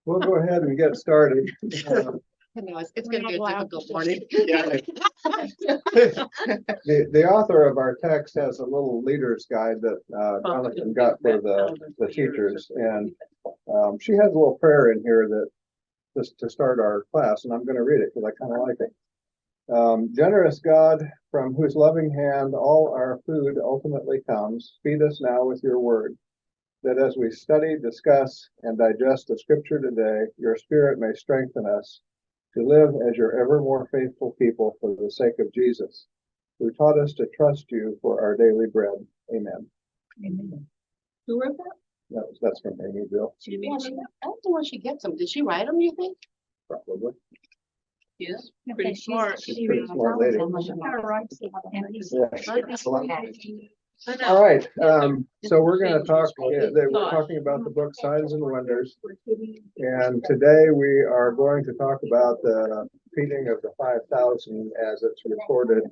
We'll go ahead and get started. It's going to be a difficult morning. The author of our text has a little leader's guide that Jonathan got for the teachers, and she has a little prayer in here that just to start our class, and I'm going to read it because I kind of like it. Generous God, from whose loving hand all our food ultimately comes, feed us now with your word, that as we study, discuss, and digest the scripture today, your spirit may strengthen us to live as your ever more faithful people for the sake of Jesus, who taught us to trust you for our daily bread. Amen. Amen. Who wrote that? That's from Amy-Jill. Yeah, I don't know where she gets them. Did she write them, you think? Probably. Yeah, pretty smart. Pretty smart lady. Yeah. All right, so we're going to talk, we're talking about the book Signs and Wonders, and today we are going to talk about the feeding of the 5,000 as it's recorded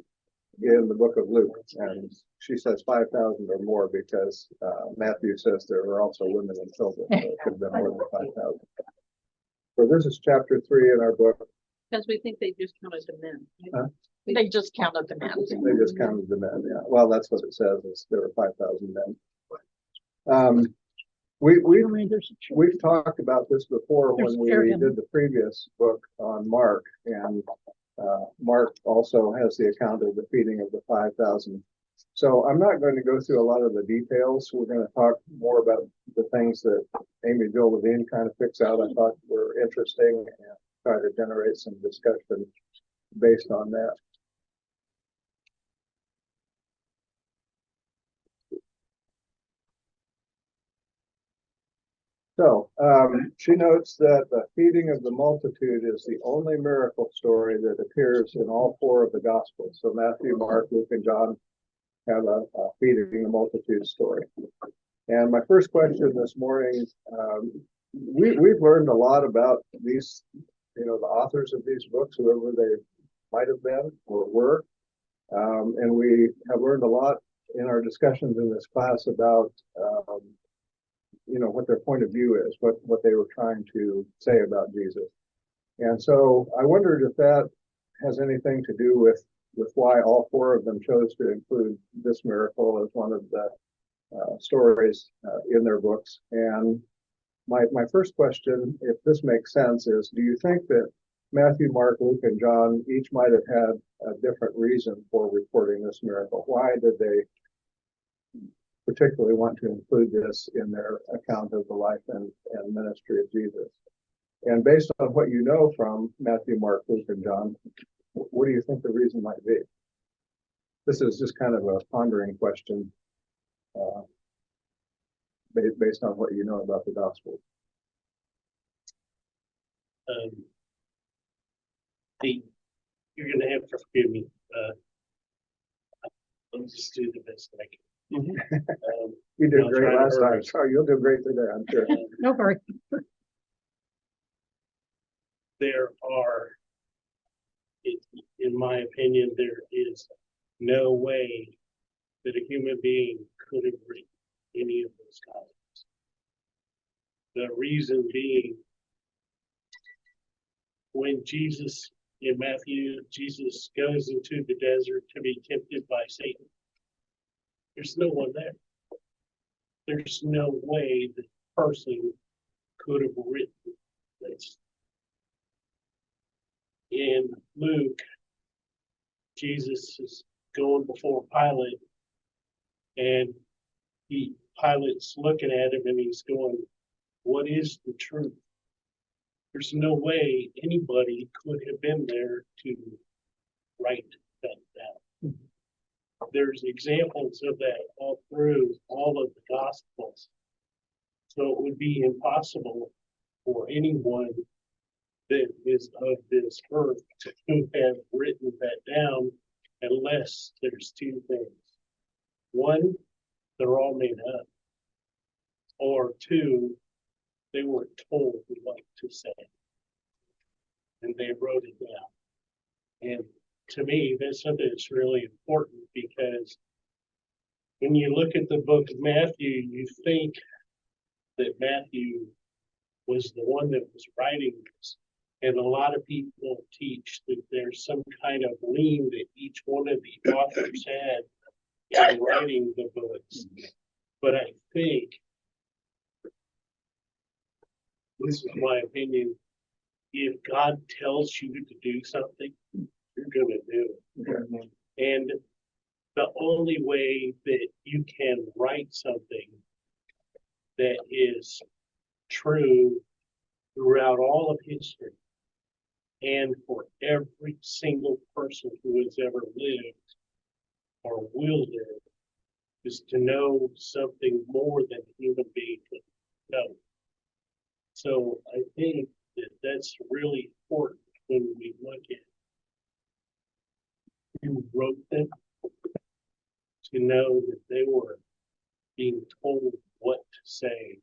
in the book of Luke, and she says 5,000 or more because Matthew says there were also women and children, so it could have been more than 5,000. So this is chapter 3 in our book. Because we think they just counted the men. Huh? They just counted the men. They just counted the men, yeah. Well, that's what it says, is there were 5,000 men. We've talked about this before when we did the previous book on Mark, and Mark also has the account of the feeding of the 5,000. So I'm not going to go through a lot of the details. We're going to talk more about the things that Amy-Jill Levine kind of picks out I thought were interesting and try to generate some discussion based on that. So she notes that the feeding of the multitude is the only miracle story that appears in all 4 of the Gospels. So Matthew, Mark, Luke, and John have a feeding the multitude story. And my first question this morning, we've learned a lot about these, the authors of these books, whoever they might have been or were. And we have learned a lot in our discussions in this class about what their point of view is, what they were trying to say about Jesus. And so I wondered if that has anything to do with why all 4 of them chose to include this miracle as one of the stories in their books. And my first question, if this makes sense, is do you think that Matthew, Mark, Luke, and John each might have had a different reason for reporting this miracle? Why did they particularly want to include this in their account of the life and ministry of Jesus? And based on what you know from Matthew, Mark, Luke, and John, what do you think the reason might be? This is just kind of a pondering question based on what you know about the gospel. You're going to have to forgive me. I'll just do the best I can. You did great last time. Sorry, you'll do great today, I'm sure. No hurry. There are, in my opinion, there is no way that a human being could have written any of those Gospels. The reason being, when Jesus, in Matthew, Jesus goes into the desert to be tempted by Satan. There's no one there. There's no way the person could have written this. In Luke, Jesus is going before Pilate, and Pilate's looking at him and he's going, what is the truth? There's no way anybody could have been there to write that down. There's examples of that all through all of the Gospels. So it would be impossible for anyone that is of this earth to have written that down unless there's 2 things. 1, they're all made up. Or 2, they were told what to say. And they wrote it down. And to me, that's something that's really important, because when you look at the book of Matthew, you think that Matthew was the one that was writing this. And a lot of people teach that there's some kind of lien that each one of the authors had in writing the books. But I think, this is my opinion, if God tells you to do something, you're gonna do it. And the only way that you can write something that is true throughout all of history and for every single person who has ever lived or will live is to know something more than a human being can know. So I think that that's really important when we look at who wrote them, to know that they were being told what to say.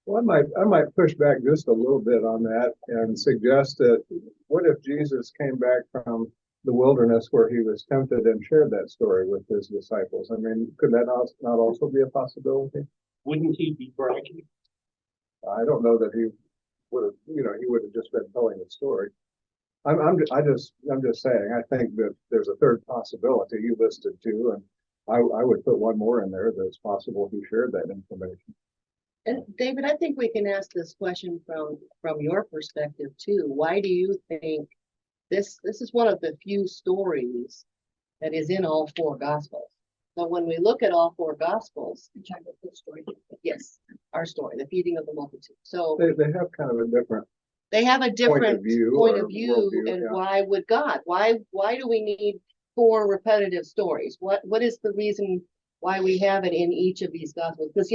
Well, I might push back just a little bit on that and suggest that what if Jesus came back from the wilderness where he was tempted and shared that story with his disciples? I mean, could that not also be a possibility? Wouldn't he be bragging? I don't know that he would have, he would have just been telling the story. I'm just saying, I think that there's a third possibility you listed too, and I would put one more in there that's possible he shared that information. And David, I think we can ask this question from your perspective too. Why do you think this is one of the few stories that is in all four gospels? So when we look at all four gospels, yes, our story, the feeding of the multitude. So They have kind of a different they have a different point of view, worldview, and yeah. why would God? Why do we need four repetitive stories? What is the reason why we have it in each of these gospels? Because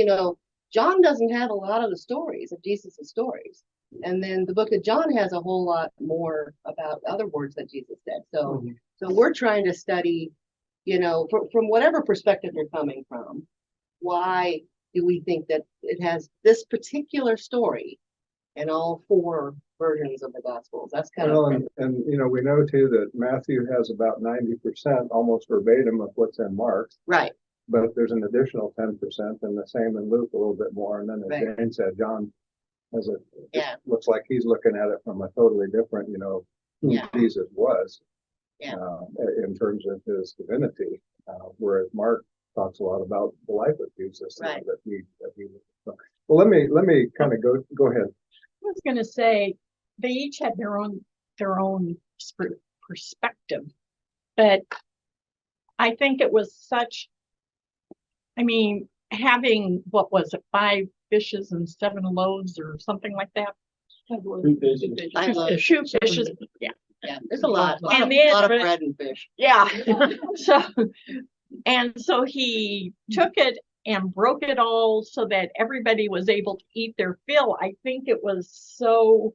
John doesn't have a lot of the stories of Jesus' stories. And then the book of John has a whole lot more about other words that Jesus said. So so we're trying to study, from whatever perspective you're coming from, why do we think that it has this particular story in all four versions of the Gospels? That's kind Well, of and we know too that Matthew has about 90% almost verbatim of what's in Mark, right. but there's an additional 10%, and the same in Luke a little bit more. And then as Right. Jane said, John has Yeah. looks like he's looking at it from a totally different, who Yeah. Jesus was, Yeah. in terms of his divinity, whereas Mark talks a lot about the life of Jesus. Right. That he was. Well, let me kind of go ahead. I was gonna say, they each had their own perspective, but I think it was having, what was it, 5 fishes and 7 loaves or something like that? 2 fishes. I love 2 fishes, yeah. Yeah, there's a lot And of then- bread and fish. Yeah. So he took it and broke it all so that everybody was able to eat their fill. I think it was so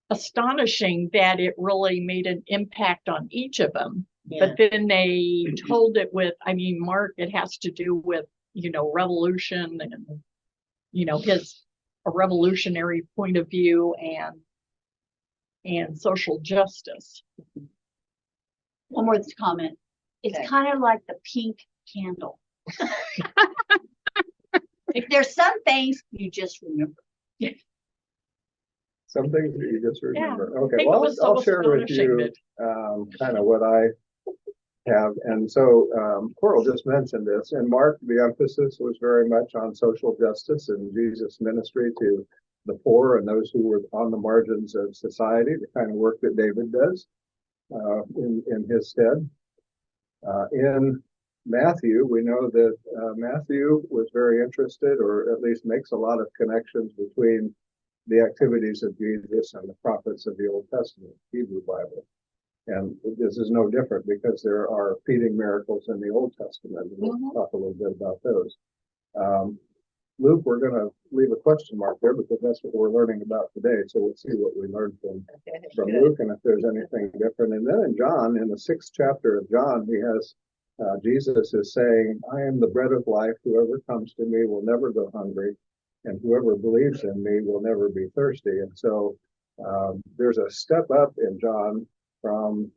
astonishing that it really made an impact on each of them. Yeah. But then they told it with, Mark, it has to do with, revolution and, a revolutionary point of view and social justice. One more comment. It's Okay. kind of like the pink candle. If there's some things you just remember. Some things that you just remember. I Okay, think it well, was so I'll share with astonishing you kind of what I have. And so Coral just mentioned this. In Mark, the emphasis was very much on social justice and Jesus' ministry to the poor and those who were on the margins of society, the kind of work that David does in his stead. In Matthew, we know that Matthew was very interested, or at least makes a lot of connections between the activities of Jesus and the prophets of the Old Testament, Hebrew Bible. And this is no different because there are feeding miracles in the Old Testament. And we'll talk a little bit about those. Luke, we're going to leave a question mark there because that's what we're learning about today. So we'll see what we learned from Good. Luke and if there's anything different. And then in John, in the 6th chapter of John, he has Jesus is saying, I am the bread of life. Whoever comes to me will never go hungry, and whoever believes in me will never be thirsty. And so there's a step up in John from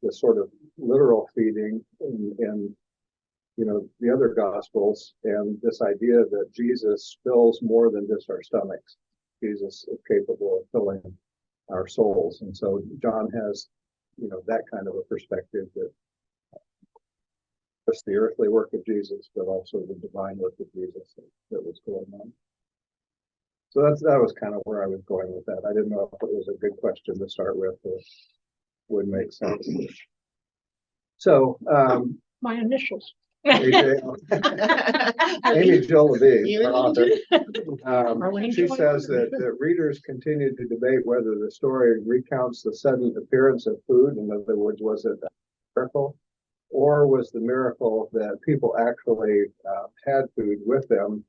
the sort of literal feeding in the other gospels and this idea that Jesus fills more than just our stomachs. Jesus is capable of filling our souls. And so John has, that kind of a perspective that just the earthly work of Jesus, but also the divine work of Jesus that was going on. So that was kind of where I was going with that. I didn't know if it was a good question to start with or would make sense. So, My initials. Amy-Jill Levine, our author, Arlene she Joy. says that readers continued to debate whether the story recounts the sudden appearance of food. In other words, was it a miracle, or was the miracle that people actually had food with them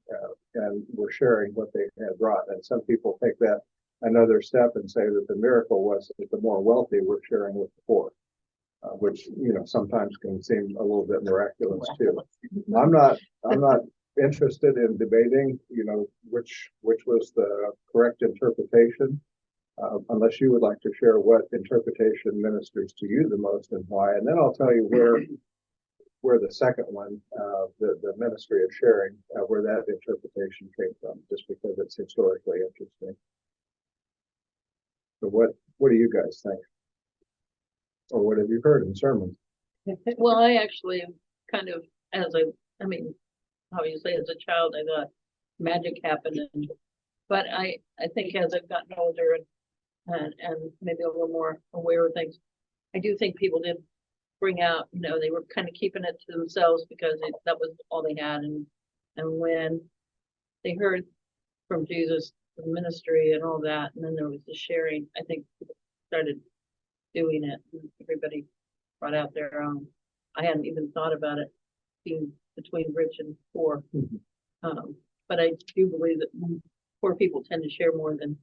and were sharing what they had brought? And some people take that another step and say that the miracle was that the more wealthy were sharing with the poor. Which sometimes can seem a little bit miraculous too. I'm not interested in debating which was the correct interpretation, unless you would like to share what interpretation ministers to you the most and why, and then I'll tell you where the second one, the ministry of sharing, where that interpretation came from, just because it's historically interesting. So what do you guys think? Or what have you heard in sermons? Well, I actually am kind of, I mean, obviously as a child, I thought magic happened, but I think as I've gotten older and maybe a little more aware of things, I do think people did bring out, they were kind of keeping it to themselves because that was all they had. And when they heard from Jesus, the ministry and all that, and then there was the sharing, I think people started doing it. Everybody brought out their own. I hadn't even thought about it being between rich and poor. But I do believe that poor people tend to share more than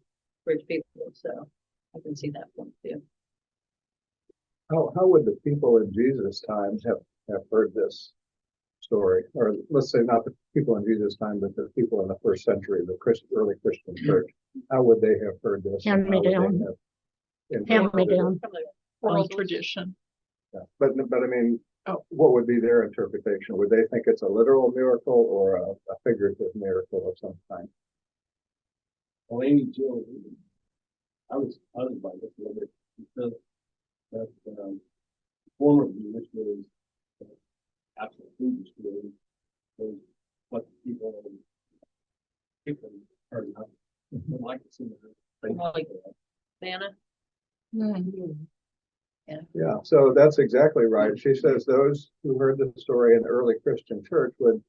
rich people. So I can see that point too. How would the people in Jesus' time have heard this story? Or let's say not the people in Jesus' time, but the people in the first century, the early Christian church. How would they have heard this? Hand me down. Hand me down. Oral tradition. Yeah. But I mean, Oh. What would be their interpretation? Would they think it's a literal miracle or a figurative miracle of some kind? Well, Amy-Jill, I was puzzled by this a little bit because that former view, which was absolute food destroyed, was what the people heard enough. I'd like to see that. Like Vanna. Yeah, so that's exactly right. She says those who heard the story in the early Christian church would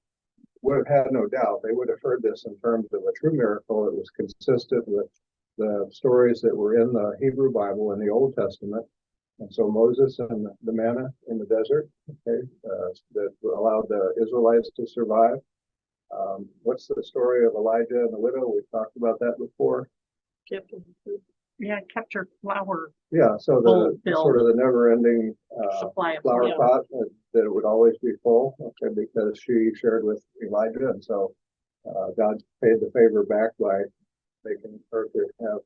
have had no doubt. They would have heard this in terms of a true miracle. It was consistent with the stories that were in the Hebrew Bible in the Old Testament. And so Moses and the manna in the desert, that allowed the Israelites to survive. What's the story of Elijah and the widow? We've talked about that before. Yeah, kept her flour Yeah, so sort of the never-ending supply of flower flour. pot that it would always be full, because she shared with Elijah, and so God paid the favor back by making her to have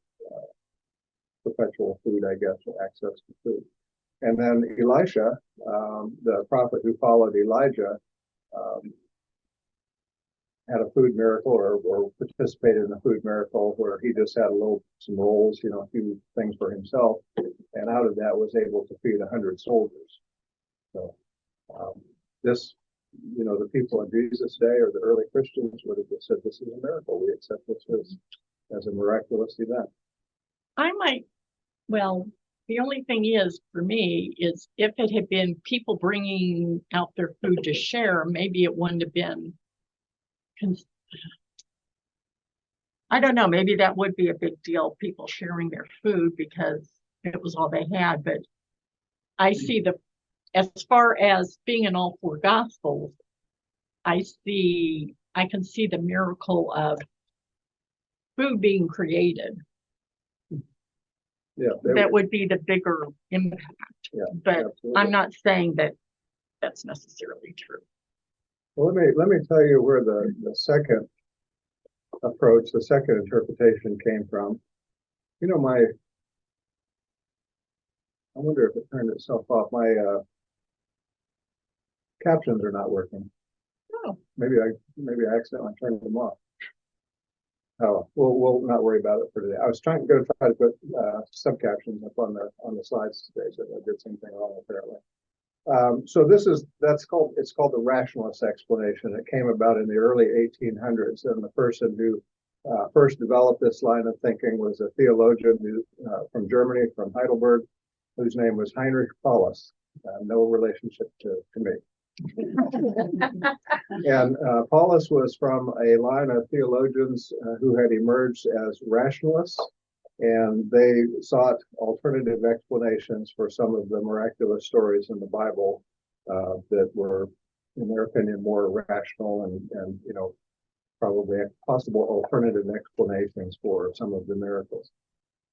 perpetual food, I guess, or access to food. And then Elisha, the prophet who followed Elijah, had a food miracle or participated in a food miracle where he just had some rolls, a few things for himself, and out of that was able to feed 100 soldiers. So this, the people in Jesus' day or the early Christians would have just said, this is a miracle. We accept this as a miraculous event. The only thing is, for me, is if it had been people bringing out their food to share, maybe it wouldn't have been, I don't know, maybe that would be a big deal, people sharing their food because it was all they had. But I see as far as being in all four gospels, I can see the miracle of food being created. Yeah, that would be the bigger impact. Yeah, but absolutely. I'm not saying that that's necessarily true. Well, let me tell you where the second approach, the second interpretation came from. I wonder if it turned itself off. My captions are not working. Oh. Maybe I accidentally turned them off. Oh, we'll not worry about it for today. I was try to put subcaptions up on the slides today, so I did something wrong apparently. So it's called the rationalist explanation. It came about in the early 1800s, and the person who first developed this line of thinking was a theologian from Germany, from Heidelberg, whose name was Heinrich Paulus. No relationship to me. And Paulus was from a line of theologians who had emerged as rationalists, and they sought alternative explanations for some of the miraculous stories in the Bible that were, in their opinion, more rational and probably possible alternative explanations for some of the miracles.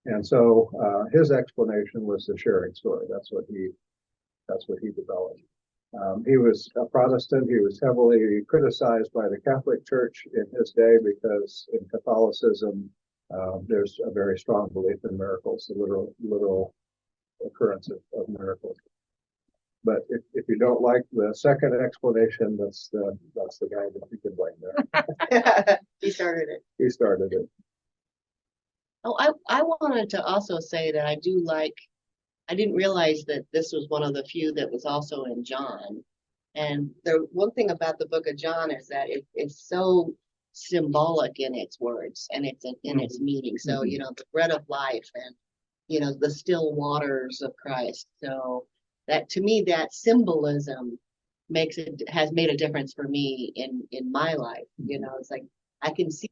And so his explanation was the sharing story. That's what he developed. He was a Protestant. He was heavily criticized by the Catholic Church in his day because in Catholicism, there's a very strong belief in miracles, the literal occurrence of miracles. But if you don't like the second explanation, that's the guy that you can blame there. He started it. He started it. Oh, I wanted to also say that I didn't realize that this was one of the few that was also in John. And the one thing about the book of John is that it's so symbolic in its words and in its meaning. So, the bread of life and, the still waters of Christ. So that, to me, that symbolism has made a difference for me in my life. It's like, I can see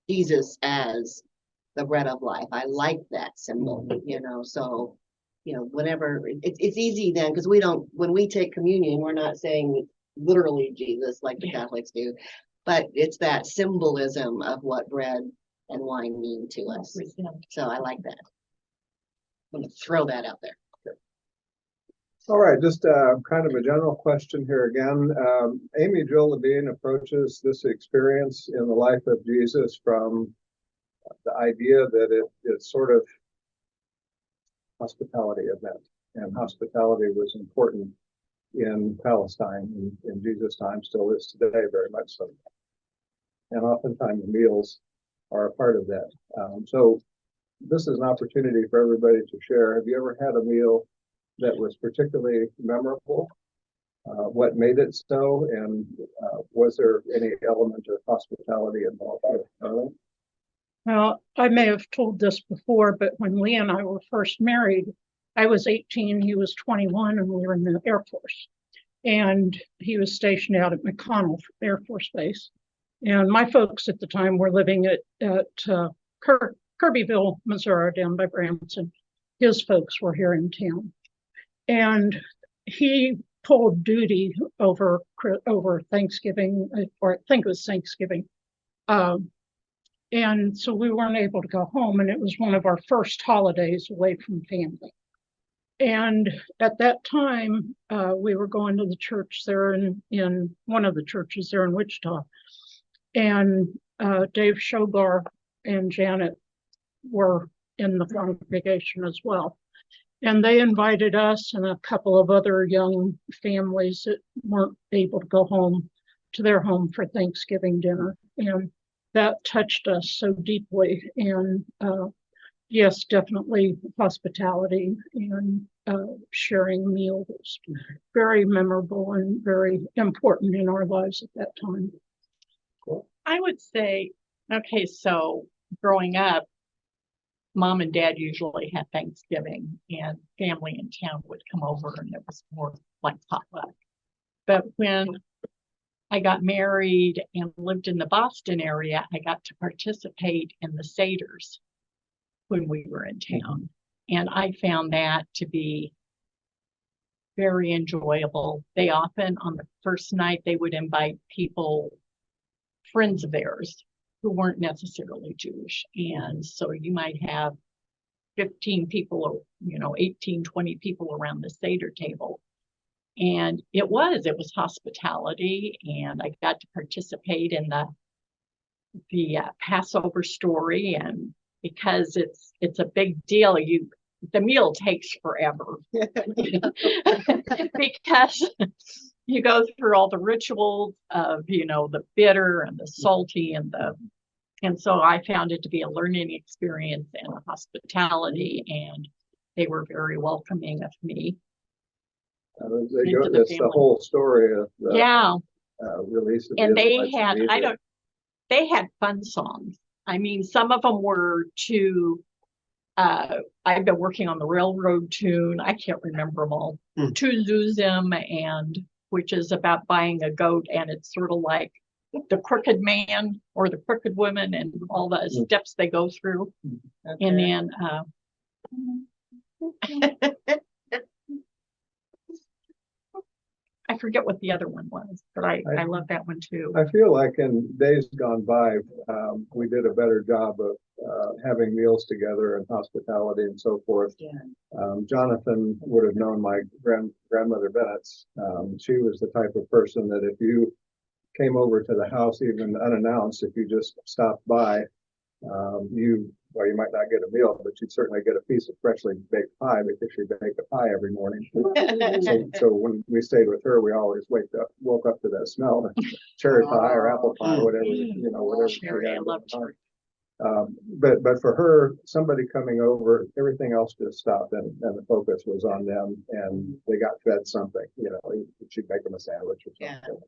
Jesus as the bread of life. I like that symbol, so whenever it's easy then, because when we take communion, we're not saying literally Jesus like the Catholics do, but it's that symbolism of what bread and wine mean to us. So I like that. I'm going to throw that out there. All right, just kind of a general question here again. Amy-Jill Levine approaches this experience in the life of Jesus from the idea that it's sort of hospitality event, and hospitality was important in Palestine in Jesus' time, still is today, very much so. And oftentimes meals are a part of that. So this is an opportunity for everybody to share. Have you ever had a meal that was particularly memorable? What made it so, and was there any element of hospitality involved with it? Well, I may have told this before, but when Lee and I were first married, I was 18, he was 21, and we were in the Air Force. And he was stationed out at McConnell Air Force Base. And my folks at the time were living at Kirbyville, Missouri, down by Branson. His folks were here in town. And he pulled duty over Thanksgiving, or I think it was Thanksgiving. And so we weren't able to go home, and it was one of our first holidays away from family. And at that time, we were going to the church there in one of the churches there in Wichita. And Dave Shogar and Janet were in the congregation as well. And they invited us and a couple of other young families that weren't able to go home to their home for Thanksgiving dinner. And that touched us so deeply. And yes, definitely hospitality and sharing meals was very memorable and very important in our lives at that time. Cool. I would say, okay, so growing up, Mom and Dad usually had Thanksgiving, and family in town would come over, and it was more like potluck. But when I got married and lived in the Boston area, I got to participate in the Seders when we were in town. And I found that to be very enjoyable. They often, on the first night, they would invite people, friends of theirs, who weren't necessarily Jewish. And so you might have 15 people, or 18, 20 people around the Seder table. And it was hospitality, and I got to participate in the Passover story. And because it's a big deal, the meal takes forever because you go through all the rituals of, the bitter and the salty and so I found it to be a learning experience and a hospitality, and they were very welcoming of me. It's the whole story of the Yeah. release of the And they Israelites had, from Egypt. they had fun songs. I mean, some of them were I've been working on the railroad tune. I can't remember them all. To Zuzim, and which is about buying a goat, and it's sort of like the crooked man or the crooked woman and all the steps they go through. And then I forget what the other one was, but I love that one too. I feel like in days gone by, we did a better job of having meals together and hospitality and so forth. Yeah. Jonathan would have known my grandmother Bennetts. She was the type of person that if you came over to the house even unannounced, if you just stopped by, you might not get a meal, but you'd certainly get a piece of freshly baked pie because she baked a pie every morning. So when we stayed with her, we always woke up to that smell, cherry pie or apple pie, whatever, whatever. Cherry, I love cherry. But for her, somebody coming over, everything else just stopped and the focus was on them, and they got fed something, she'd make them a sandwich or something. Yeah.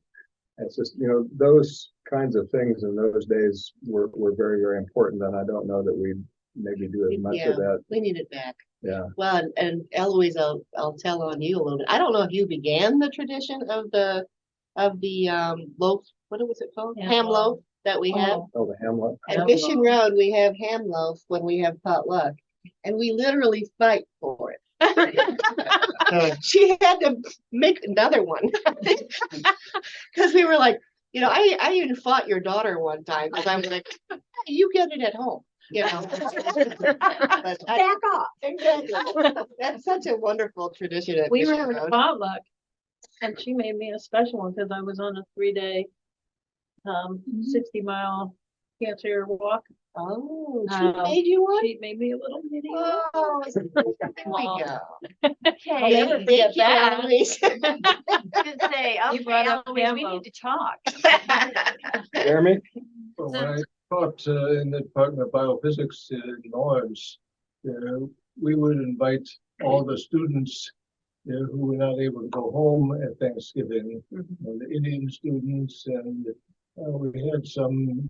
It's just, those kinds of things in those days were very, very important. And I don't know that we maybe do as much of that. We need it back. Yeah. Well, and Eloise, I'll tell on you a little bit. I don't know if you began the tradition of the loaf. What was it called? Ham loaf that we have. Oh, the ham loaf. At Mission Road, we have ham loaf when we have potluck, and we literally fight for it. She had to make another one because we were like, I even fought your daughter one time because I was like, hey, you get it at home, But Back off. exactly. That's such a wonderful tradition. At We were Mission having a Road. potluck, and she made me a special one because I was on a 3-day, 60-mile cancer walk. Oh, she Um, made you one? She made me a little mini one. Oh, there we go. Okay. I'll never forget that. Eloise. Say, You brought up Eloise, we Cambo. need to talk. Jeremy? Well, when I taught in the Department of Biophysics in Lawrence, we would invite all the students who were not able to go home at Thanksgiving, the Indian students, and we had some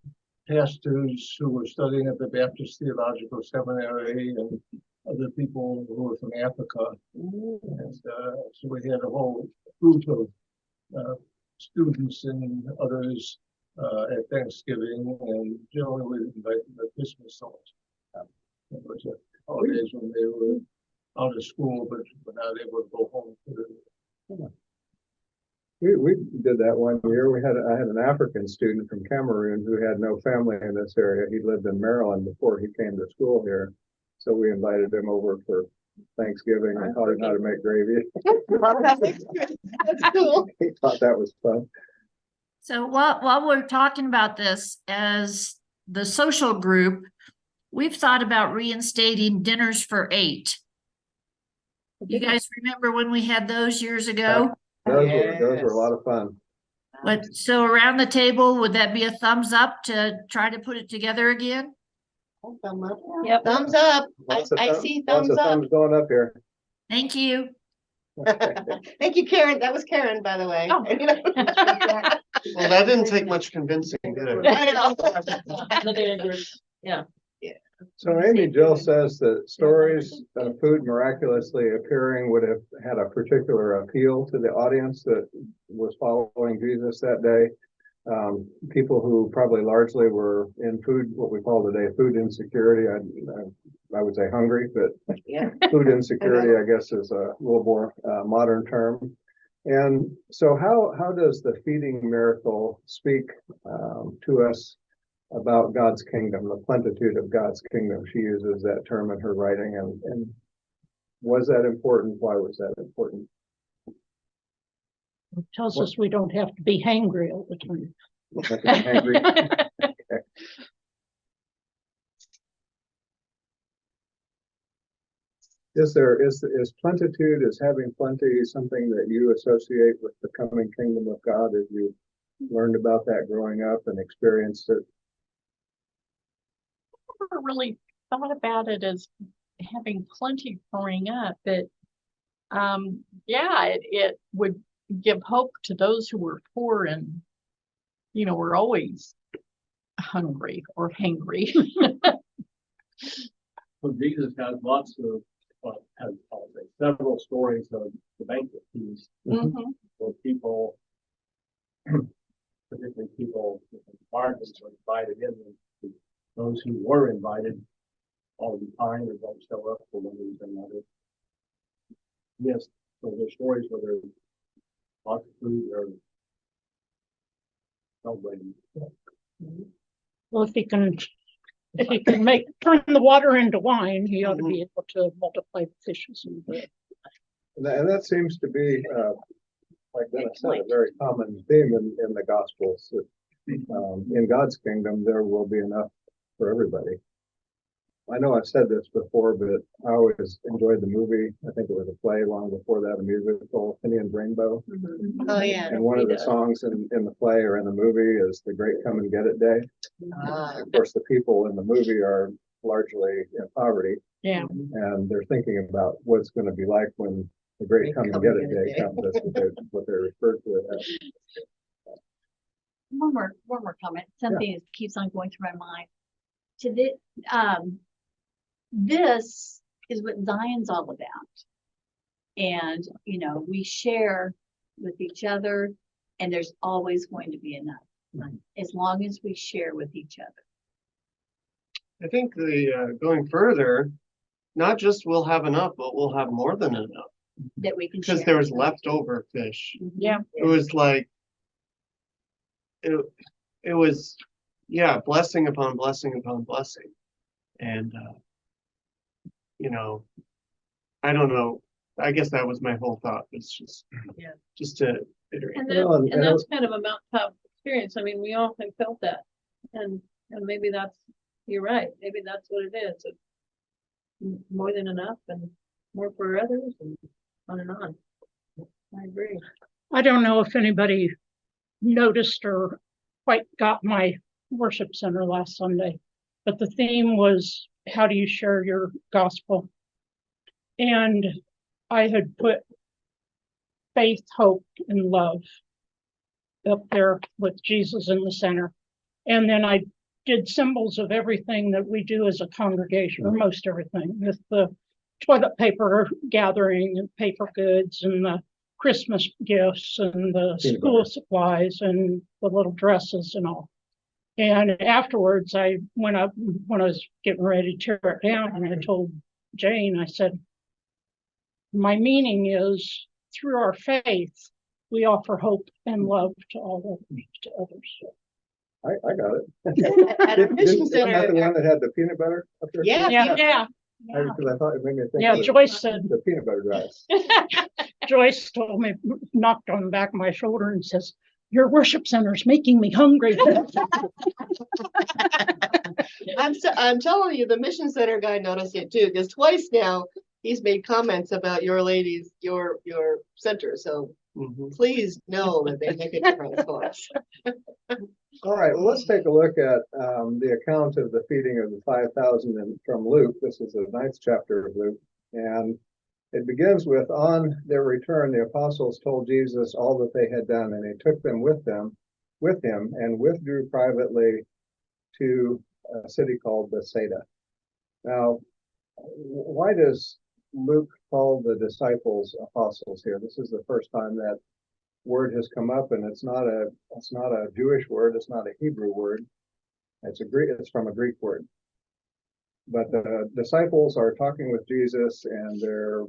pastors who were studying at the Baptist Theological Seminary and other people who were from Africa. And so we had a whole group of students and others at Thanksgiving, and generally we invited the Christmas songs. It was a holidays when they were out of school but were not able to go home. We did that one year. I had an African student from Cameroon who had no family in this area. He lived in Maryland before he came to school here. So we invited him over for Thanksgiving and taught him how to make gravy. That's cool. He thought that was fun. So while we're talking about this, as the social group, we've thought about reinstating dinners for 8. You guys remember when we had those years ago? Those were a lot of fun. But so around the table, would that be a thumbs up to try to put it together again? Thumb up. Yep. Thumbs up. Lots of I thumb- see lots thumbs of up. thumbs going up here. Thank you. Thank you, Karen. That was Karen, by the way. Oh. Well, that didn't take much convincing, did it? I know. Yeah. So Amy-Jill says that stories of food miraculously appearing would have had a particular appeal to the audience that was following Jesus that day. People who probably largely were in food, what we call today food insecurity. I would say hungry, but Yeah. food insecurity, I guess, is a little more modern term. And so how does the feeding miracle speak to us about God's kingdom, the plenitude of God's kingdom? She uses that term in her writing. And was that important? Why was that important? It tells us we don't have to be hangry all the time. Angry. is plenitude, is having plenty something that you associate with the coming kingdom of God as you learned about that growing up and experienced it? Never really thought about it as having plenty growing up, but yeah, it would give hope to those who were poor and, were always hungry or hangry. So Jesus has lots of, I'll say, several stories of the banquet feast Mhm. where people, particularly people with bargains, were invited in. Those who were invited all the time or don't show up for one reason or another. Yes, so there's stories where there's lots of food or celebrating. Well, if he can turn the water into wine, he ought to be able to multiply the fishes and bread. And that seems to be, like Dennis said, a very common theme in the Gospels. That, in God's kingdom, there will be enough for everybody. I know I've said this before, but I always enjoyed the movie. I think it was a play long before that, a musical, Finian's Rainbow. Oh, yeah. And one of the songs in the play or in the movie is the Great Come and Get It Day. Ah. Of course, the people in the movie are largely in poverty, Yeah. and they're thinking about what it's going to be like when the Great Come and Get It Day comes. That's what they're referred to it as. One more comment, something that keeps on going through my mind. To this is what Zion's all about. And, we share with each other, and there's always going to be enough, as long as we share with each other. I think going further, not just we'll have enough, but we'll have more than enough That we can because share. there was leftover fish. Yeah. It was like, it was, yeah, blessing upon blessing upon blessing. And, I don't know. I guess that was my whole thought. It's just to iterate. And Well, and that's kind of a mountaintop experience. I mean, we often felt that. And maybe you're right. Maybe that's what it is. More than enough and more for others and on and on. I agree. I don't know if anybody noticed or quite got my worship center last Sunday, but the theme was, how do you share your gospel? And I had put faith, hope, and love up there with Jesus in the center. And then I did symbols of everything that we do as a congregation, or most everything, with the toilet paper gathering and paper goods and the Christmas gifts and the school supplies and the little dresses and all. And afterwards, I went up when I was getting ready to tear it down, and I told Jane, I said, my meaning is through our faith, we offer hope and love to others. I got it. At a mission Isn't that the center. one that had the peanut butter up there? Yeah. Yeah. Because I thought it made me think Yeah, of Joyce said, the peanut butter drives. Joyce told me, knocked on the back of my shoulder and says, your worship center is making me hungry. I'm telling you, the mission center guy noticed it too, because twice now he's made comments about your center. So please know that they make a difference for us. All right, well, let's take a look at the account of the feeding of the 5,000 from Luke. This is the 9th chapter of Luke. And it begins with, on their return, the apostles told Jesus all that they had done, and he took them with him and withdrew privately to a city called Bethsaida. Now, why does Luke call the disciples apostles here? This is the first time that word has come up, and it's not a Jewish word, it's not a Hebrew word. It's from a Greek word. But the disciples are talking with Jesus, and they're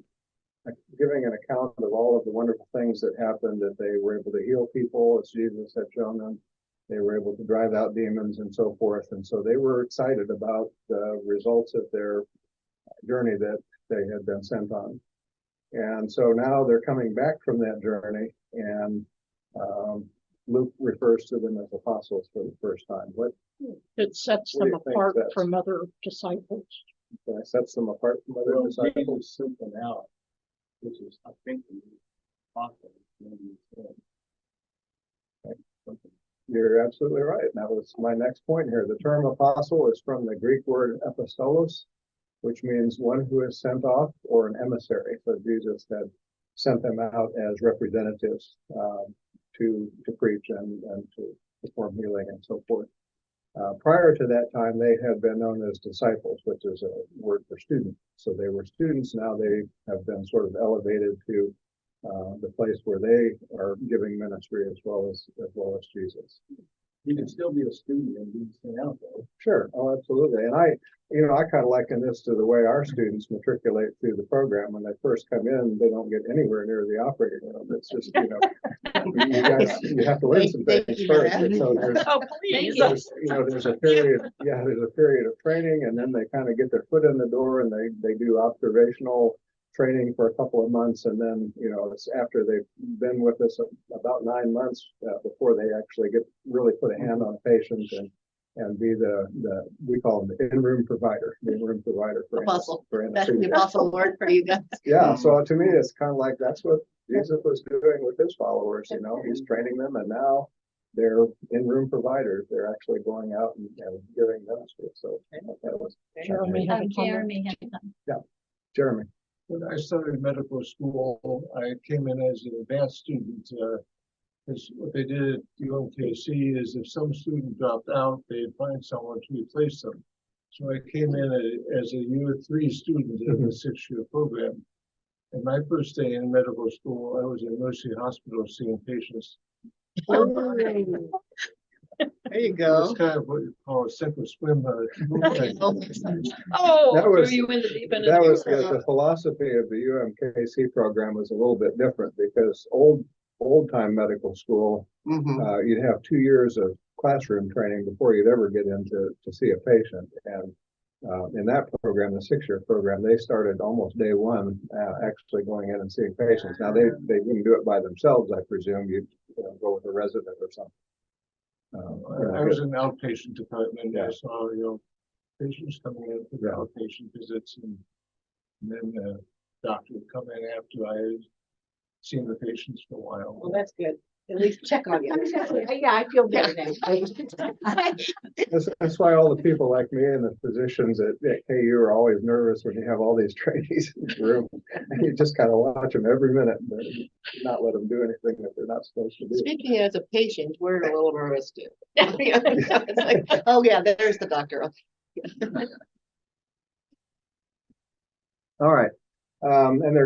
giving an account of all of the wonderful things that happened, that they were able to heal people as Jesus had shown them. They were able to drive out demons and so forth. And so they were excited about the results of their journey that they had been sent on. And so now they're coming back from that journey, and Luke refers to them as apostles for the first time. It sets What do them you think apart that's- from other disciples. Okay. sets them apart from other Well, disciples. Jesus sent them out, which is, I think, awesome. You're absolutely right. And that was my next point here. The term apostle is from the Greek word apostolos, which means one who is sent off or an emissary. So Jesus had sent them out as representatives to preach and to perform healing and so forth. Prior to that time, they had been known as disciples, which is a word for student. So they were students. Now they have been sort of elevated to the place where they are giving ministry as well as Jesus. You can still be a student and be sent out though. Sure. Oh, absolutely. And I kind of liken this to the way our students matriculate through the program. When they first come in, they don't get anywhere near the operating room. It's just, you have to learn some Thank things you for first. that. And so Oh, please. there's a period of training, and then they kind of get their foot in the door and they do observational training for a couple of months, and then it's after they've been with us about 9 months before they actually really put a hand on a patient and be we call them the in-room provider for Apostle. for That's the anesthesia. apostle word for you guys. Yeah, so to me it's kind of like that's what Jesus was doing with his followers. He's training them, and now they're in-room providers. They're actually going out and giving ministry. So that was Jeremy had a comment. Jeremy had some. Jeremy. When I started medical school, I came in as an advanced student. Because what they did at UMKC is if some student dropped out, they'd find someone to replace them. So I came in as a year 3 student in the 6-year program. And my first day in medical school, I was in Mercy Hospital seeing patients. There you It's go. kind of what you call a sink or swim. Oh, That was- threw you in the deep end. That was the philosophy of the UMKC program was a little bit different, because old time medical school, you'd have 2 years of classroom training before you'd ever get into to see a patient. And in that program, the 6-year program, they started almost day one actually going in and seeing patients. Now they didn't do it by themselves, I presume. You'd go with a resident or something. I was in the outpatient department. Yeah. I saw, patients coming in for the outpatient visits, and then the doctor would come in after I had seen the patients for a while. Well, that's good. At least check on you. Yeah, I feel better now. That's why all the people like me and the physicians at KU are always nervous when you have all these trainees in the room. And you just kind of watch them every minute and not let them do anything that they're not supposed to do. Speaking as a patient, we're a little nervous too. It's like, oh yeah, there's the doctor. All right. And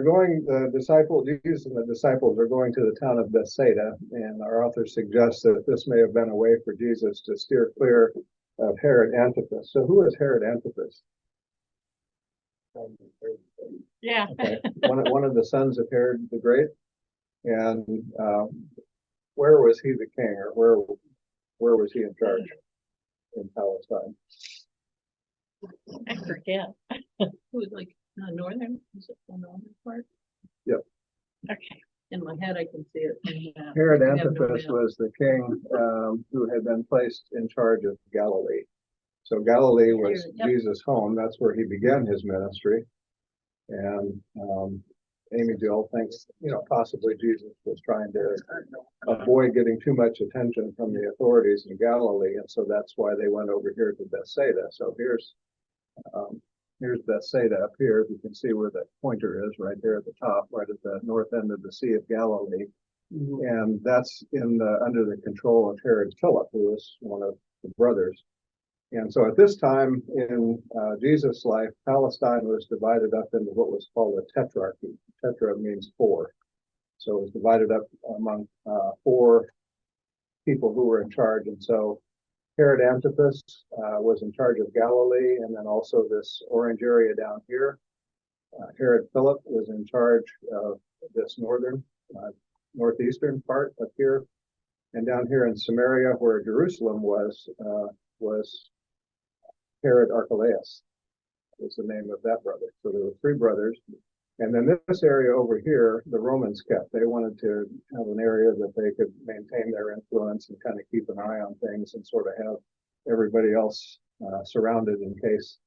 Jesus and the disciples are going to the town of Bethsaida, and our author suggests that this may have been a way for Jesus to steer clear of Herod Antipas. So who is Herod Antipas? Yeah. Okay. One of the sons of Herod the Great. And where was he the king, or where was he in charge in Palestine? I forget. Who was like northern? Is it the northern part? Yep. Okay. In my head, I can see it. Herod I have no Antipas map. was the king who had been placed in charge of Galilee. So Galilee was Yep. Jesus' home. That's where he began his ministry. And Amy-Jill thinks, possibly Jesus was trying to avoid getting too much attention from the authorities in Galilee. And so that's why they went over here to Bethsaida. So here's Bethsaida up here. You can see where the pointer is right there at the top, right at the north end of the Sea of Galilee. And that's under the control of Herod Philip, who was one of the brothers. And so at this time in Jesus' life, Palestine was divided up into what was called a tetrarchy. Tetra means 4. So it was divided up among 4 people who were in charge. And so Herod Antipas was in charge of Galilee, and then also this orange area down here. Herod Philip was in charge of this northeastern part up here. And down here in Samaria, where Jerusalem was Herod Archelaus, was the name of that brother. So there were 3 brothers. And then this area over here, the Romans kept. They wanted to have an area that they could maintain their influence and kind of keep an eye on things and sort of have everybody else surrounded in case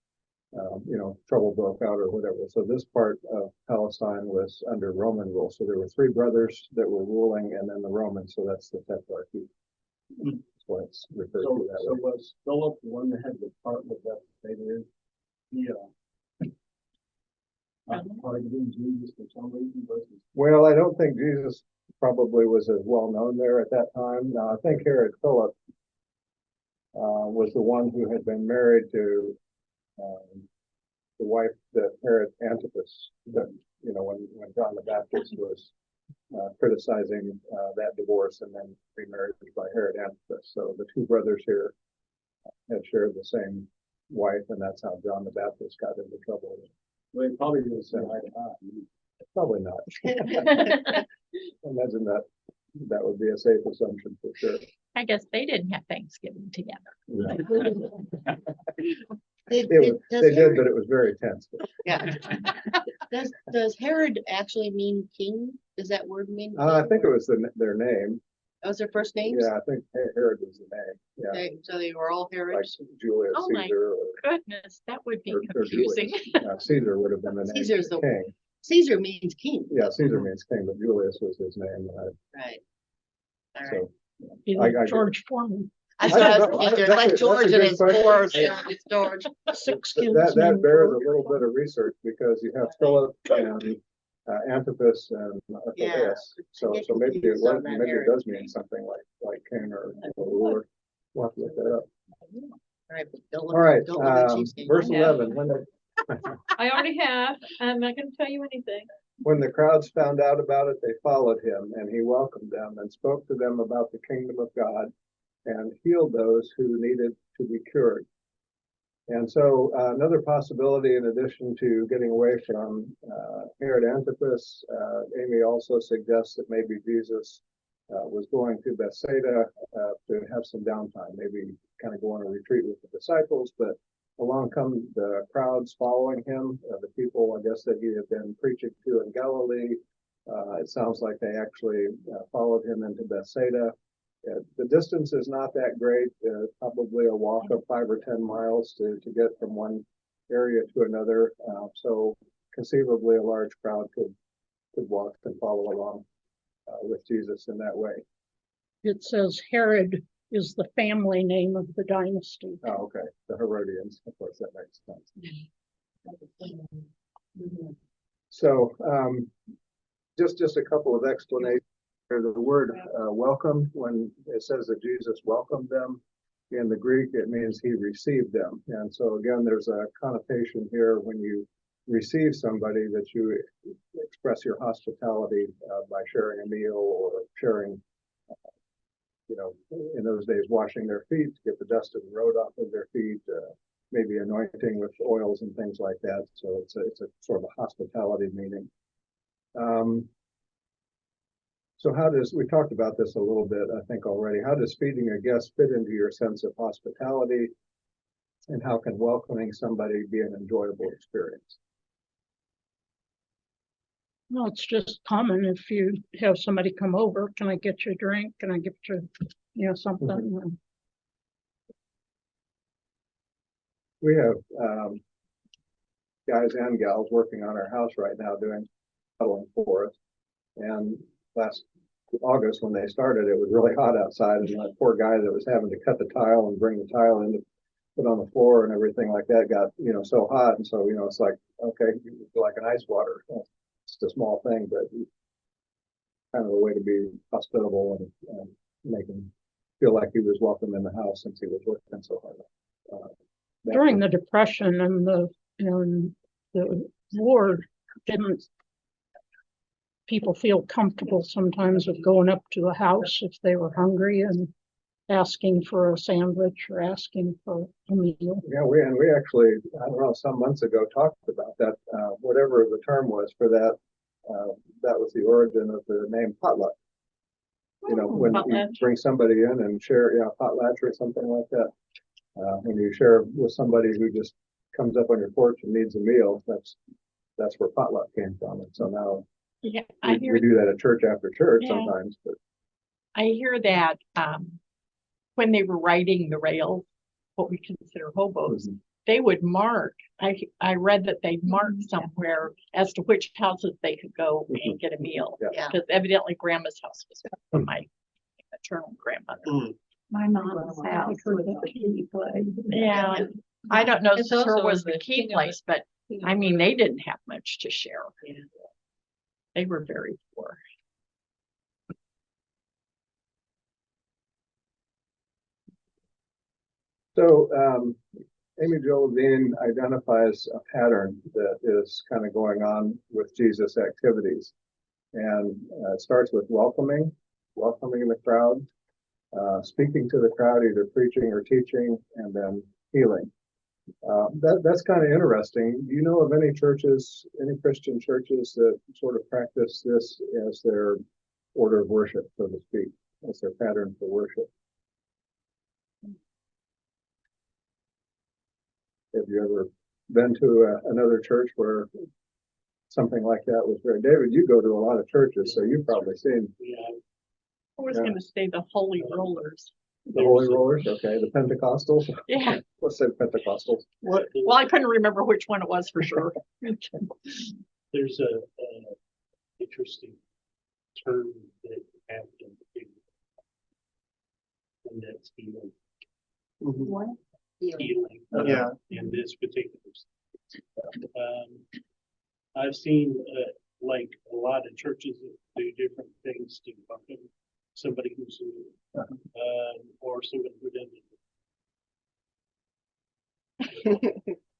trouble broke out or whatever. So this part of Palestine was under Roman rule. So there were three brothers that were ruling, and then the Romans. So that's the Tetrarchy. That's why it's referred So, to that so way. was Philip the one that had the part with that stated? Yeah. Targeting Jesus for some reason versus. Well, I don't think Jesus probably was as well known there at that time. Now, I think Herod Philip was the one who had been married to the wife that Herod Antipas, that, when John the Baptist was criticizing that divorce and then remarried by Herod Antipas. So the two brothers here had shared the same wife, and that's how John the Baptist got into trouble. Well, it probably was eye to eye. Probably not. Imagine that would be a safe assumption for sure. I guess they didn't have Thanksgiving together. They did, but it was very tense. Yeah. Does Herod actually mean king? Does that word mean? I king? think it was their name. That was their first names? Yeah, I think Herod was the name. Yeah, So they were all like Herods. Julius Oh my Caesar Goodness, that would be or confusing. Julius. Caesar would have been the name. Caesar's of the king. Caesar means king. Yeah, Caesar means king, but Julius was his name. Right. All right. So Either George Foreman, I thought I don't was know. thinking, That's like a George and good his question. fours. Yeah, it's George. 6 kids that named bears George. a little bit of research because you have Philip and Antipas and Archelaus. So get maybe it confused was, on that maybe it Herod does thing. mean something like king or ruler. We'll have to look that up. All right, but don't All right, don't look at Chiefs game. verse Yeah. 11. I already have. I'm not gonna tell you anything. When the crowds found out about it, they followed him, and he welcomed them and spoke to them about the kingdom of God and healed those who needed to be cured. And so another possibility, in addition to getting away from Herod Antipas, Amy also suggests that maybe Jesus was going to Bethsaida to have some downtime, maybe kind of go on a retreat with the disciples, but along come the crowds following him, the people, I guess, that he had been preaching to in Galilee. It sounds like they actually followed him into Bethsaida. The distance is not that great, probably a walk of 5 or 10 miles to get from one area to another. So conceivably a large crowd could walk and follow along with Jesus in that way. It says Herod is the family name of the dynasty. Oh, okay. The Herodians, of course, that makes sense. So just a couple of explanations. The word welcome, when it says that Jesus welcomed them, in the Greek, it means he received them. And so again, there's a connotation here when you receive somebody that you express your hospitality by sharing a meal or sharing, in those days, washing their feet to get the dust of the road off of their feet, maybe anointing with oils and things like that. So it's a sort of a hospitality meaning. So we talked about this a little bit, I think already. How does feeding a guest fit into your sense of hospitality? And how can welcoming somebody be an enjoyable experience? Well, it's just common if you have somebody come over, can I get you a drink? Can I get you, something? We have guys and gals working on our house right now doing cuddling for us. And last August, when they started, it was really hot outside, and that poor guy that was having to cut the tile and bring the tile in to put on the floor and everything like that got, so hot. And so, it's like, okay, like an ice water. It's a small thing, but kind of a way to be hospitable and make him feel like he was welcome in the house since he was working so hard. During the Depression and the war, didn't people feel comfortable sometimes with going up to a house if they were hungry and asking for a sandwich or asking for a meal? Yeah, we actually, I don't know, some months ago talked about that. Whatever the term was for that, that was the origin of the name potluck. When you bring somebody in and share, potlatch or something like that. When you share with somebody who just comes up on your porch and needs a meal, that's where potluck came from. And so now we do that at church after church sometimes. But I hear that when they were riding the rails, what we consider hobos, they would mark, I read that they'd mark somewhere as to which houses they could go and get a meal. Yeah. Because evidently grandma's house was for my maternal grandmother. My mom's house was a key place. Yeah, I don't know if It's her also was the the key king of place, but I mean, they didn't have much to share. They were very poor. So, Amy-Jill Levine identifies a pattern that is kind of going on with Jesus' activities. And it starts with welcoming the crowd, speaking to the crowd, either preaching or teaching, and then healing. That's kind of interesting. Do you know of any churches, any Christian churches that sort of practice this as their order of worship, so to speak, as their pattern for worship? Have you ever been to another church where something like that was very, David, you go to a lot of churches, so you've probably seen Yeah, I was Yeah. gonna say the Holy Rollers. the Holy Rollers, okay, the Pentecostals. Yeah, Let's say Pentecostals. What, well, I couldn't remember which one it was for sure. there's a interesting term that happened, and that's healing. What? Healing. Yeah. In this particular. I've seen, like a lot of churches that do different things to welcome somebody who's, or somebody who doesn't.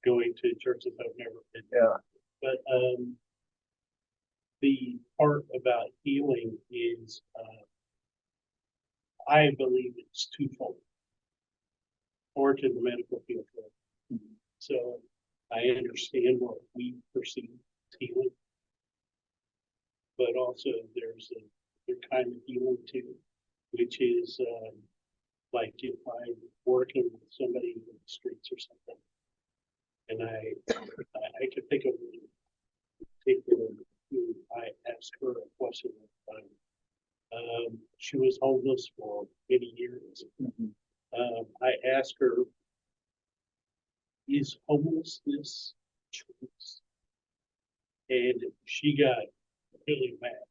Going to churches I've never been. Yeah. But, the part about healing is, I believe it's twofold. Or to the medical field. So I understand what we perceive as healing. But also there's a kind of healing too, which is like if I'm working with somebody in the streets or something. And I can think of a particular who I asked her a question one time. She was homeless for many years. I asked her, is homelessness choice? And she got really mad,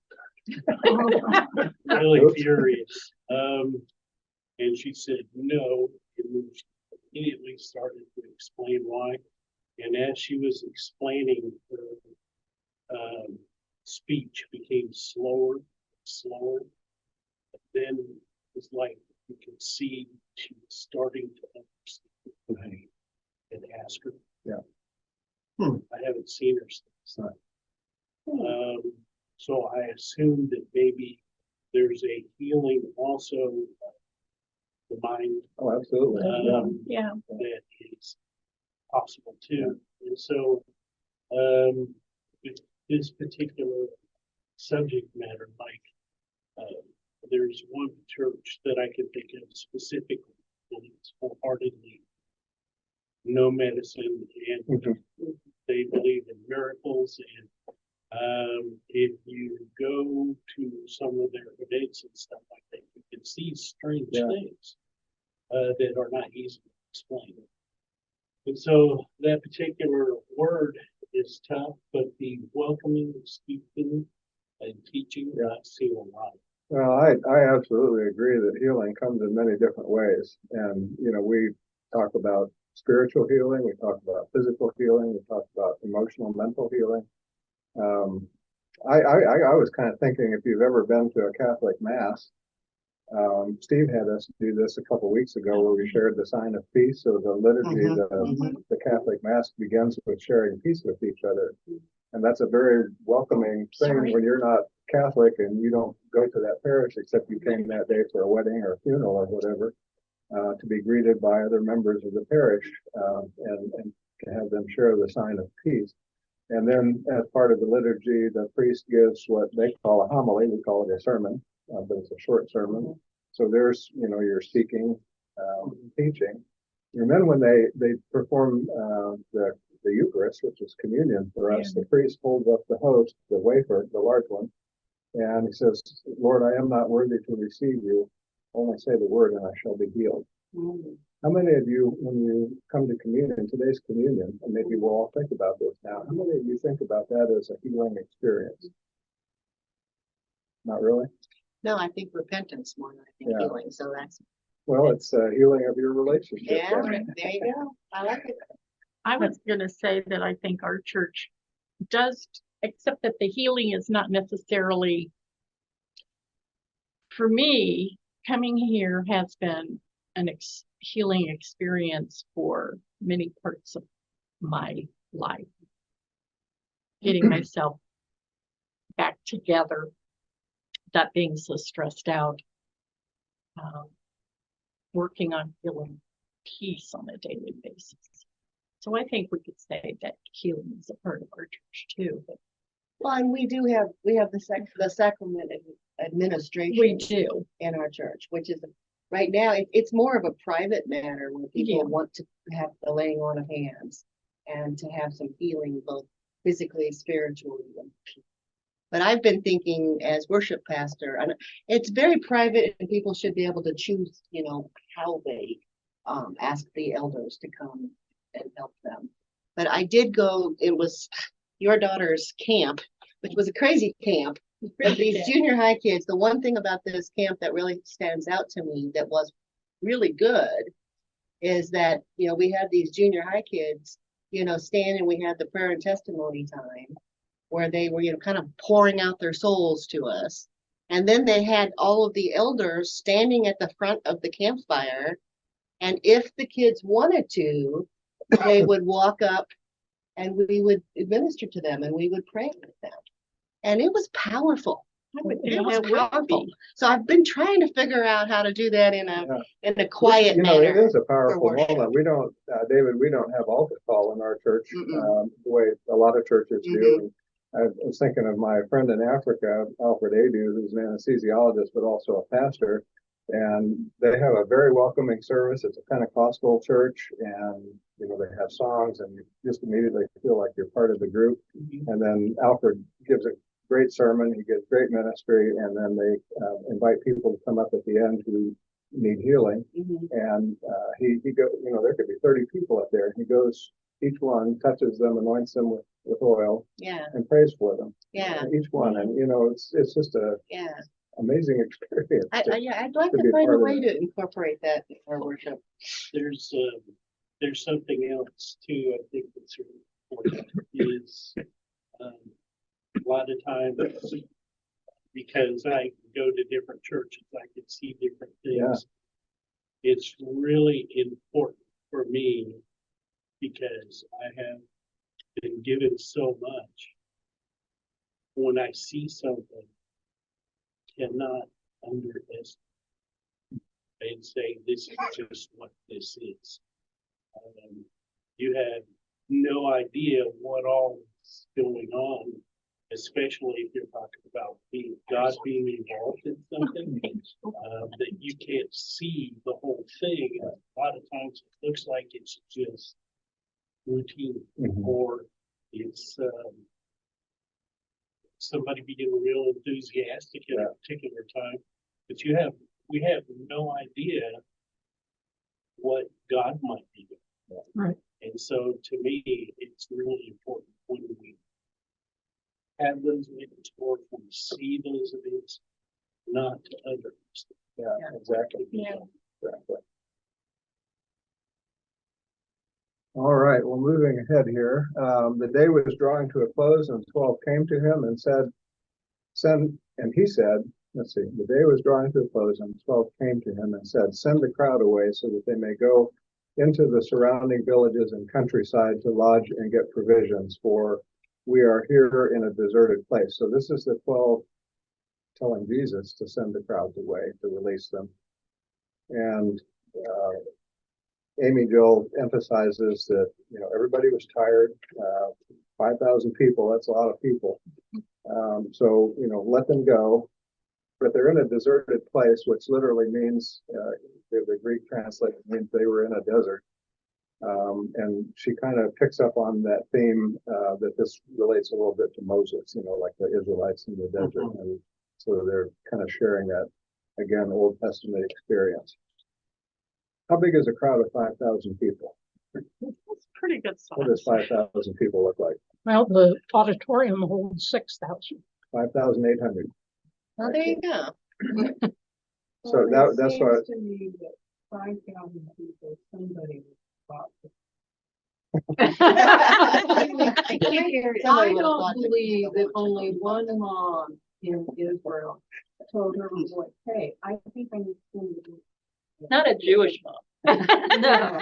really furious. And she said, no, and she immediately started to explain why. And as she was explaining, her speech became slower, slower. But then it's like you could see she was starting to understand and ask her. Yeah. I haven't seen her since. So I assume that maybe there's a healing also the mind. Oh, absolutely. Yeah. Yeah. That is possible too. And so with this particular subject matter, like there's one church that I can think of specifically, and it's wholeheartedly no medicine, and they believe in miracles. And if you go to some of their events and stuff like that, you can see strange things that are not easily explained. And so that particular word is tough, but the welcoming, speaking, and teaching, I've seen a lot. Well, I absolutely agree that healing comes in many different ways. And, you know, we talk about spiritual healing, we talk about physical healing, we talk about emotional, mental healing. I was kind of thinking, if you've ever been to a Catholic Mass, Steve had us do this a couple weeks ago where we shared the sign of peace. So the liturgy, the Catholic Mass begins with sharing peace with each other. And that's a very welcoming thing when you're not Catholic and you don't go to that parish, except you came that day for a wedding or a funeral or whatever, to be greeted by other members of the parish and to have them share the sign of peace. And then as part of the liturgy, the priest gives what they call a homily. We call it a sermon, but it's a short sermon. So there's, you know, you're speaking, teaching. And then when they perform the Eucharist, which is communion for us, the priest holds up the host, the wafer, the large one, and he says, Lord, I am not worthy to receive you. Only say the word and I shall be healed. How many of you, when you come to communion, today's communion, and maybe we'll all think about this now, how many of you think about that as a healing experience? Not really? No, I think repentance more than I think Yeah. healing, so that's, Well, it's a healing of your relationship. yeah, then. there you go. I like it. I was gonna say that I think our church does, except that the healing is not necessarily, for me, coming here has been an healing experience for many parts of my life. Getting myself back together, not being so stressed out, working on feeling peace on a daily basis. So I think we could say that healing is a part of our church too. But Well, and we have the sacrament administration. we do. In our church, which is, right now, it's more of a private matter where people Yeah. want to have the laying on of hands and to have some healing, both physically, spiritually. But I've been thinking as worship pastor, and it's very private and people should be able to choose, how they ask the elders to come and help them. But I did go, it was your daughter's camp, which was a crazy camp. But these junior high kids, the one thing about this camp that really stands out to me that was really good is that, we had these junior high kids, stand, and we had the prayer and testimony time where they were, kind of pouring out their souls to us. And then they had all of the elders standing at the front of the campfire. And if the kids wanted to, they would walk up and we would administer to them and we would pray with them. And it was powerful. It was powerful. So I've been trying to figure out how to do that in a quiet manner. It is a powerful worship. moment. We don't, David, we don't have altar call in our church, the way a lot of churches do. I was thinking of my friend in Africa, Alfred Adu, who's an anesthesiologist, but also a pastor. And they have a very welcoming service. It's a Pentecostal church, and they have songs, and you just immediately feel like you're part of the group. And then Alfred gives a great sermon. He gives great ministry, and then they invite people to come up at the end who need healing. And he goes, there could be 30 people up there. He goes, each one touches them, anoints them with oil, and prays for them. Each one, and it's just a amazing experience. I'd like to find a way to incorporate that in our worship. There's something else too, I think that's really important is, a lot of times, because I go to different churches, I can see different things. It's really important for me because I have been given so much. When I see something, cannot underestimate and say this is just what this is. You have no idea what all is going on, especially if you're talking about God being involved in something that you can't see the whole thing. A lot of times it looks like it's just routine, or it's somebody being real enthusiastic at a particular time, but we have no idea what God might be doing. Right. And so to me, it's really important when we have those events or when we see those events, not to underestimate. Exactly. Yeah. Exactly. All right, well, moving ahead here, the day was drawing to a close, and 12 came to him and said, he said, let's see, the day was drawing to a close, and 12 came to him and said, send the crowd away so that they may go into the surrounding villages and countryside to lodge and get provisions, for we are here in a deserted place. So this is the 12 telling Jesus to send the crowds away, to release them. And Amy-Jill emphasizes that, everybody was tired, 5,000 people, that's a lot of people. So, let them go, but they're in a deserted place, which literally means, the Greek translation means they were in a desert. And she kind of picks up on that theme, that this relates a little bit to Moses, like the Israelites in the desert. And so they're kind of sharing that, again, Old Testament experience. How big is a crowd of 5,000 people? That's pretty good What does size. 5,000 people look like? Well, the auditorium holds 6,000. 5,800. Well, there you go. So that's what, To me that 5,000 people, somebody was I don't believe that only one mom in Israel told her, boy, hey, I think I need to. Not a Jewish mom. No.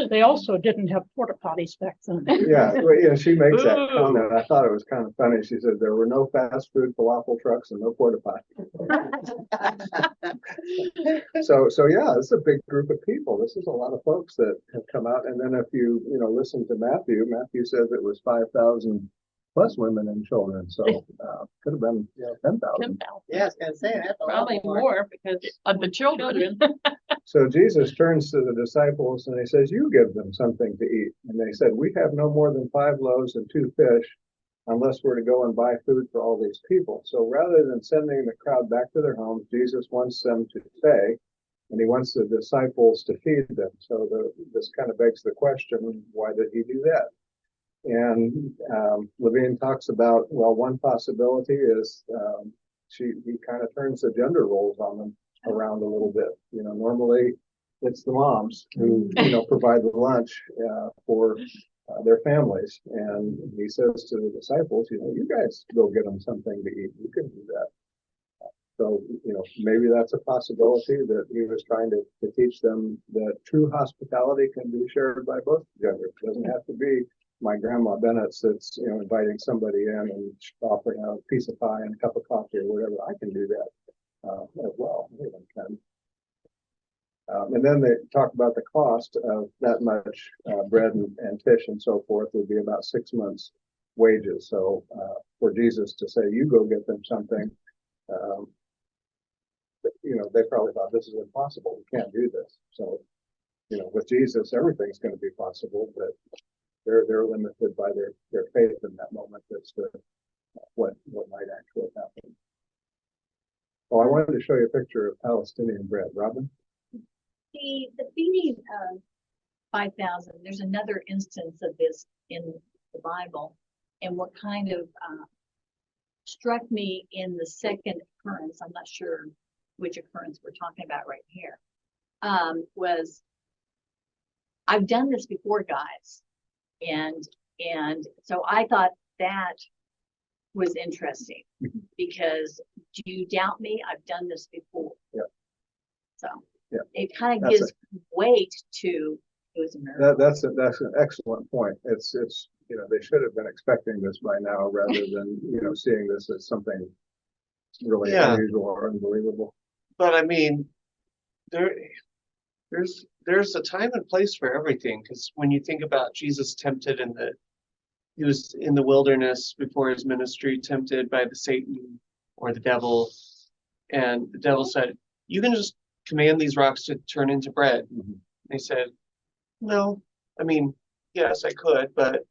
They also didn't have porta potties back then. yeah, well, yeah, she makes that Ooh. comment. I thought it was kind of funny. She said there were no fast food falafel trucks and no porta potty. So yeah, it's a big group of people. This is a lot of folks that have come out. And then if you listen to Matthew says it was 5,000 plus women and children. So could have been 10,000. Yeah, I was gonna say, that's a lot Probably more because Of the children. So Jesus turns to the disciples and he says, you give them something to eat. And they said, we have no more than 5 loaves and 2 fish unless we're to go and buy food for all these people. So rather than sending the crowd back to their homes, Jesus wants them to stay and he wants the disciples to feed them. So this kind of begs the question, why did he do that? And Levine talks about, well, one possibility is he kind of turns the gender roles on them around a little bit. Normally it's the moms who, provide the lunch for their families. And he says to the disciples, you guys go get them something to eat. You can do that. So, maybe that's a possibility that he was trying to teach them that true hospitality can be shared by both genders. It doesn't have to be my grandma Bennetts that's, inviting somebody in and offering a piece of pie and a cup of coffee or whatever. I can do that as well. Anyone can. And then they talk about the cost of that much bread and fish and so forth would be about 6 months' wages. So for Jesus to say, you go get them something, they probably thought this is impossible. We can't do this. So, with Jesus, everything's going to be possible, but they're limited by their faith in that moment as to what might actually happen. Oh, I wanted to show you a picture of Palestinian bread. Robin? The feeding of 5,000, there's another instance of this in the Bible. And what kind of struck me in the second occurrence, I'm not sure which occurrence we're talking about right here, was I've done this before, guys. And so I thought that was interesting because do you doubt me? I've done this before. Yeah. So yeah. It kind of That's gives weight to it was a miracle. That's an excellent point. It's they should have been expecting this by now rather than seeing this as something really unusual or unbelievable. But I mean, there's a time and place for everything, because when you think about Jesus tempted he was in the wilderness before his ministry, tempted by the Satan or the devil, and the devil said, you can just command these rocks to turn into bread. Mm-hmm. They said, no, I mean, yes, I could, but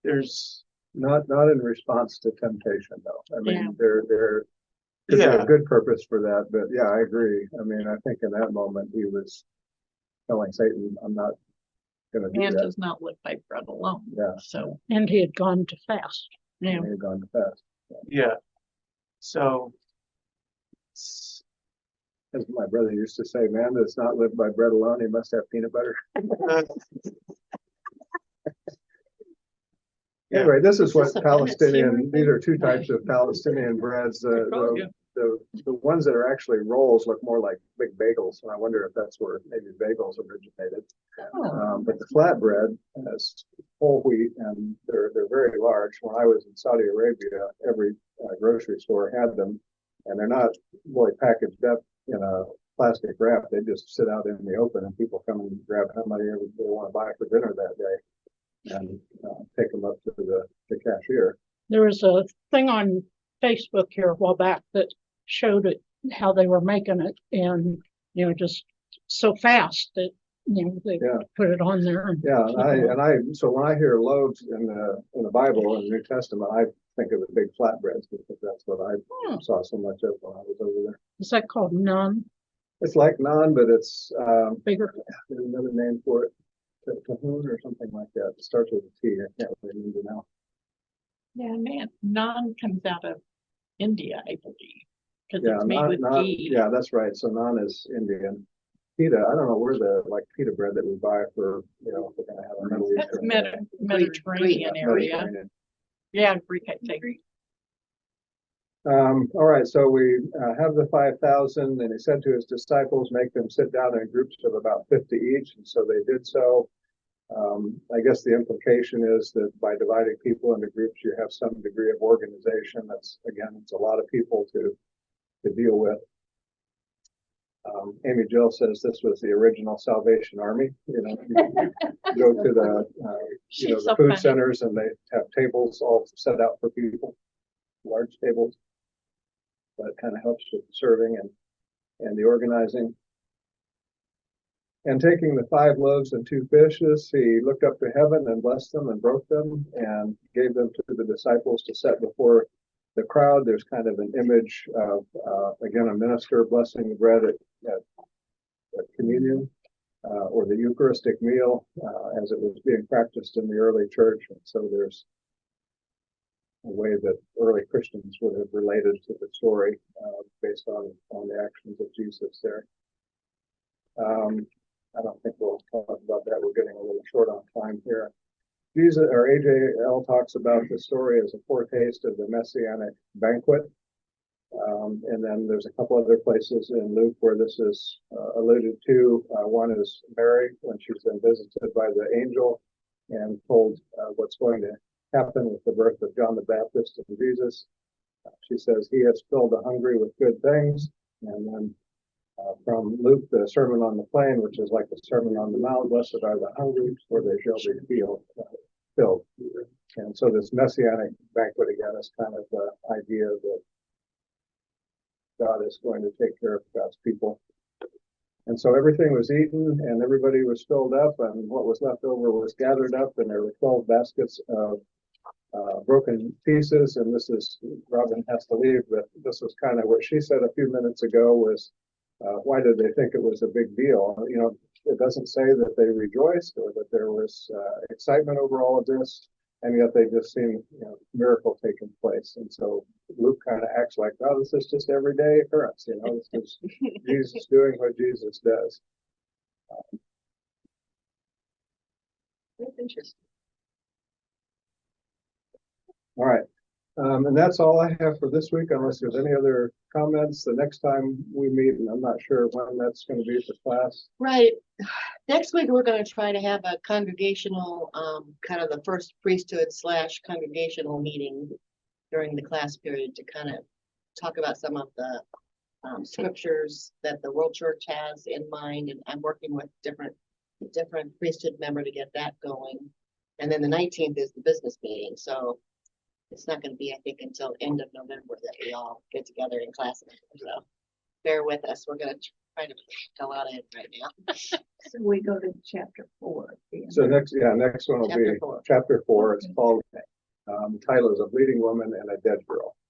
there's not in response to temptation though. I mean, there could be yeah. a good purpose for that, but yeah, I agree. I mean, I think in that moment he was telling Satan, I'm not going to do Man that. does not live by bread alone. Yeah. So And he had gone to fast. He had gone to fast. Yeah. So As my brother used to say, man does not live by bread alone, he must have peanut butter. Anyway, this is what Palestinian, these are 2 types of Palestinian breads. The ones that are actually rolls look more like big bagels, and I wonder if that's where maybe bagels originated. But the flatbread has whole wheat, and they're very large. When I was in Saudi Arabia, every grocery store had them, and they're not really packaged up in a plastic wrap. They just sit out in the open, and people come and grab how many they want to buy for dinner that day, and take them up to the cashier. There was a thing on Facebook here a while back that showed it, how they were making it, and just so fast that they put it on there. Yeah, so when I hear loaves in the Bible in the New Testament, I think of the big flatbreads because that's what I saw so much of when I was over there. Is that called naan? It's like naan, but it's, Bigger? there's another name for it, cahoon or something like that. It starts with a T. I can't remember now. Yeah, man, naan comes out of India, I believe, because Yeah, it's made with ghee. yeah, that's right. So naan is Indian. Pita, I don't know where the like pita bread that we buy for, you know, if we're gonna have a Middle That's Eastern. Mediterranean area. Mediterranean. Yeah, Greek, I think. All right, so we have the 5,000, and he said to his disciples, make them sit down in groups of about 50 each, and so they did so. I guess the implication is that by dividing people into groups, you have some degree of organization. That's, again, it's a lot of people to deal with. Amy-Jill says this was the original Salvation Army. You know, you go to the you know, She's the so food funny. centers, and they have tables all set out for people, large tables. That kind of helps with the serving and the organizing. And taking the 5 loaves and 2 fishes, he looked up to heaven and blessed them and broke them and gave them to the disciples to set before the crowd. There's kind of an image of, again, a minister blessing the bread at communion or the Eucharistic meal as it was being practiced in the early church. And so there's a way that early Christians would have related to the story based on the actions of Jesus there. I don't think we'll talk about that. We're getting a little short on time here. Jesus or AJL talks about the story as a foretaste of the Messianic banquet. And then there's a couple other places in Luke where this is alluded to. One is Mary when she's been visited by the angel and told what's going to happen with the birth of John the Baptist and Jesus. She says, he has filled the hungry with good things. And then from Luke, the Sermon on the Plain, which is like the Sermon on the Mount, blessed are the hungry, for they shall be filled. And so this Messianic banquet again is kind of the idea that God is going to take care of God's people. And so everything was eaten and everybody was filled up, and what was left over was gathered up, and there were 12 baskets of broken pieces. And this is, Robin has to leave, but this was kind of what she said a few minutes ago was, why did they think it was a big deal? You know, it doesn't say that they rejoiced or that there was excitement over all of this, and yet they just seen, you know, miracle taking place. And so Luke kind of acts like, oh, this is just everyday occurrence. You know, this is Jesus doing what Jesus does. That's interesting. All right. And that's all I have for this week, unless there's any other comments. The next time we meet, and I'm not sure when that's going to be for class. Right. Next week, we're going to try to have a congregational, kind of the first priesthood / congregational meeting during the class period to kind of talk about some of the scriptures that the World Church has in mind. And I'm working with different priesthood member to get that going. And then the 19th is the business meeting. So it's not going to be, I think, until end of November that we all get together in class. So bear with us. We're going to try to fill out it right now. So we go to chapter 4. So next one will be Chapter 4. chapter 4. It's called, the title is A Bleeding Woman and a Dead Girl.